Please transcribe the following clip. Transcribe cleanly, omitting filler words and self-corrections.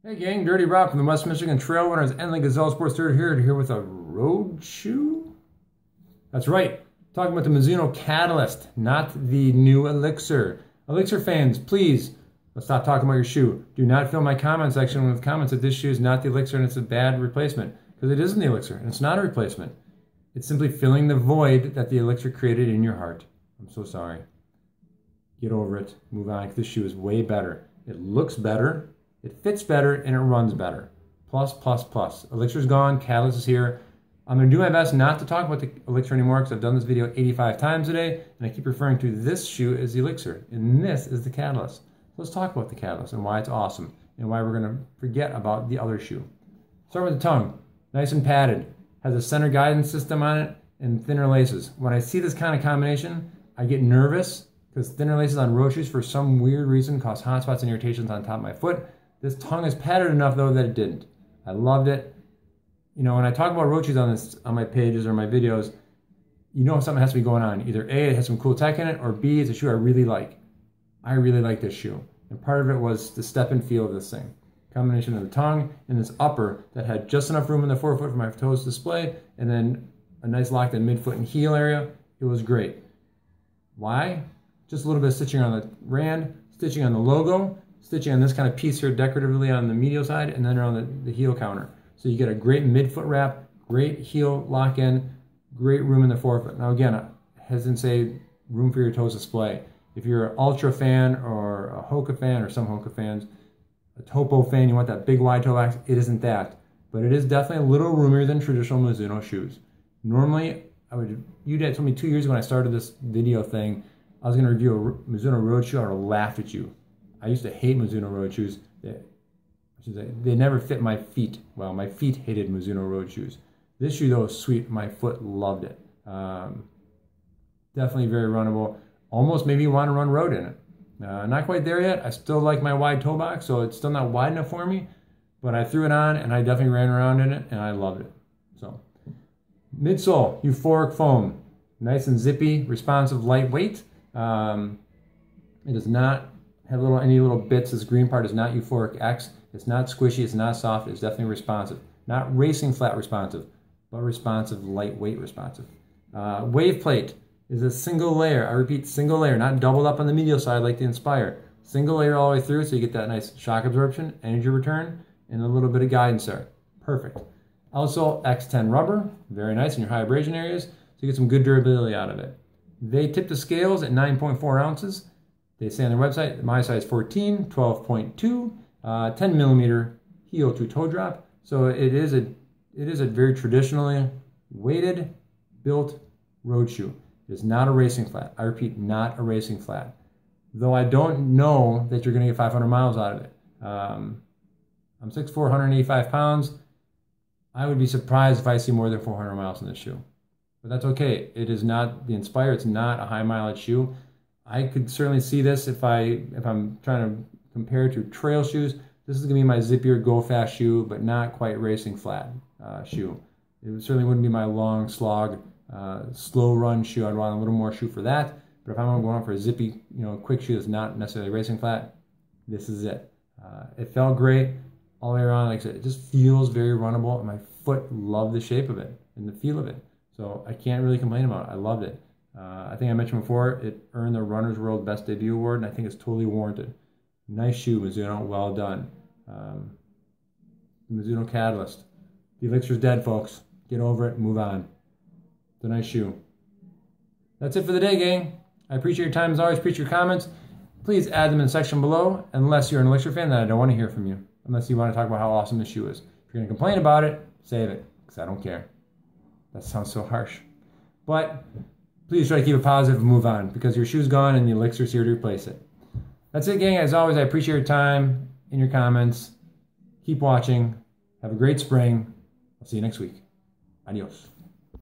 Hey gang, Dirty Rob from the West Michigan Trail Runners and Gazelle Sports Dirt here with a road shoe. That's right, talking about the Mizuno Catalyst, not the new Elixir. Elixir fans, please, let's stop talking about your shoe. Do not fill my comment section with comments that this shoe is not the Elixir and it's a bad replacement, because it isn't the Elixir and it's not a replacement. It's simply filling the void that the Elixir created in your heart. I'm so sorry. Get over it, move on, because this shoe is way better. It looks better. It fits better and it runs better. Plus, plus, plus. Elixir's gone, Catalyst is here. I'm going to do my best not to talk about the Elixir anymore because I've done this video 85 times today and I keep referring to this shoe as the Elixir and this is the Catalyst. So let's talk about the Catalyst and why it's awesome and why we're going to forget about the other shoe. Start with the tongue. Nice and padded. Has a center guidance system on it and thinner laces. When I see this kind of combination, I get nervous because thinner laces on road shoes for some weird reason cause hot spots and irritations on top of my foot. This tongue is padded enough though that it didn't. I loved it. You know, when I talk about road shoes on my pages or my videos, you know something has to be going on. Either A, it has some cool tech in it, or B, it's a shoe I really like. I really like this shoe. And part of it was the step and feel of this thing. Combination of the tongue and this upper that had just enough room in the forefoot for my toes to display, and then a nice locked in midfoot and heel area. It was great. Why? Just a little bit of stitching on the rand, stitching on the logo, stitching on this kind of piece here decoratively on the medial side and then around the heel counter. So you get a great midfoot wrap, great heel lock-in, great room in the forefoot. Now again, I hesitate to say room for your toes display. If you're an Ultra fan or a Hoka fan or some Hoka fans, a Topo fan, you want that big wide toe box, it isn't that. But it is definitely a little roomier than traditional Mizuno shoes. Normally, you had told me 2 years ago when I started this video thing, I was gonna review a Mizuno road shoe, I would have laughed at you. I used to hate Mizuno road shoes. They never fit my feet. Well, my feet hated Mizuno road shoes. This shoe though is sweet. My foot loved it. Definitely very runnable. Almost maybe you want to run road in it. Not quite there yet. I still like my wide toe box, so it's still not wide enough for me. But I threw it on and I definitely ran around in it and I loved it. So, midsole, euphoric foam. Nice and zippy, responsive, lightweight. It does not have any little bits. This green part is not Euphoric X. It's not squishy, it's not soft, it's definitely responsive. Not racing flat responsive, but responsive, lightweight responsive. Wave plate is a single layer. I repeat, single layer, not doubled up on the medial side like the Inspire. Single layer all the way through so you get that nice shock absorption, energy return, and a little bit of guidance there. Perfect. Also, X10 rubber, very nice in your high abrasion areas, so you get some good durability out of it. They tip the scales at 9.4 ounces. They say on their website, my size 14, 12.2, 10 millimeter heel to toe drop. So it is a very traditionally weighted, built road shoe. It is not a racing flat. I repeat, not a racing flat. Though I don't know that you're going to get 500 miles out of it. I'm 6'4", 185 pounds. I would be surprised if I see more than 400 miles in this shoe. But that's okay. It is not the Inspire. It's not a high mileage shoe. I could certainly see this if I'm trying to compare to trail shoes. This is gonna be my zippier go fast shoe, but not quite racing flat shoe. It certainly wouldn't be my long slog, slow run shoe. I'd want a little more shoe for that. But if I'm going for a zippy, quick shoe that's not necessarily racing flat, this is it. It felt great all the way around. Like I said, it just feels very runnable, and my foot loved the shape of it and the feel of it. So I can't really complain about it. I loved it. I think I mentioned before, it earned the Runner's World Best Debut Award, and I think it's totally warranted. Nice shoe, Mizuno. Well done. Mizuno Catalyst. The Elixir's dead, folks. Get over it. Move on. It's a nice shoe. That's it for the day, gang. I appreciate your time as always. Appreciate your comments. Please add them in the section below, unless you're an Elixir fan, then I don't want to hear from you. Unless you want to talk about how awesome this shoe is. If you're going to complain about it, save it, because I don't care. That sounds so harsh. But please try to keep it positive and move on, because your shoe's gone and the Elixir's here to replace it. That's it, gang. As always, I appreciate your time and your comments. Keep watching. Have a great spring. I'll see you next week. Adios.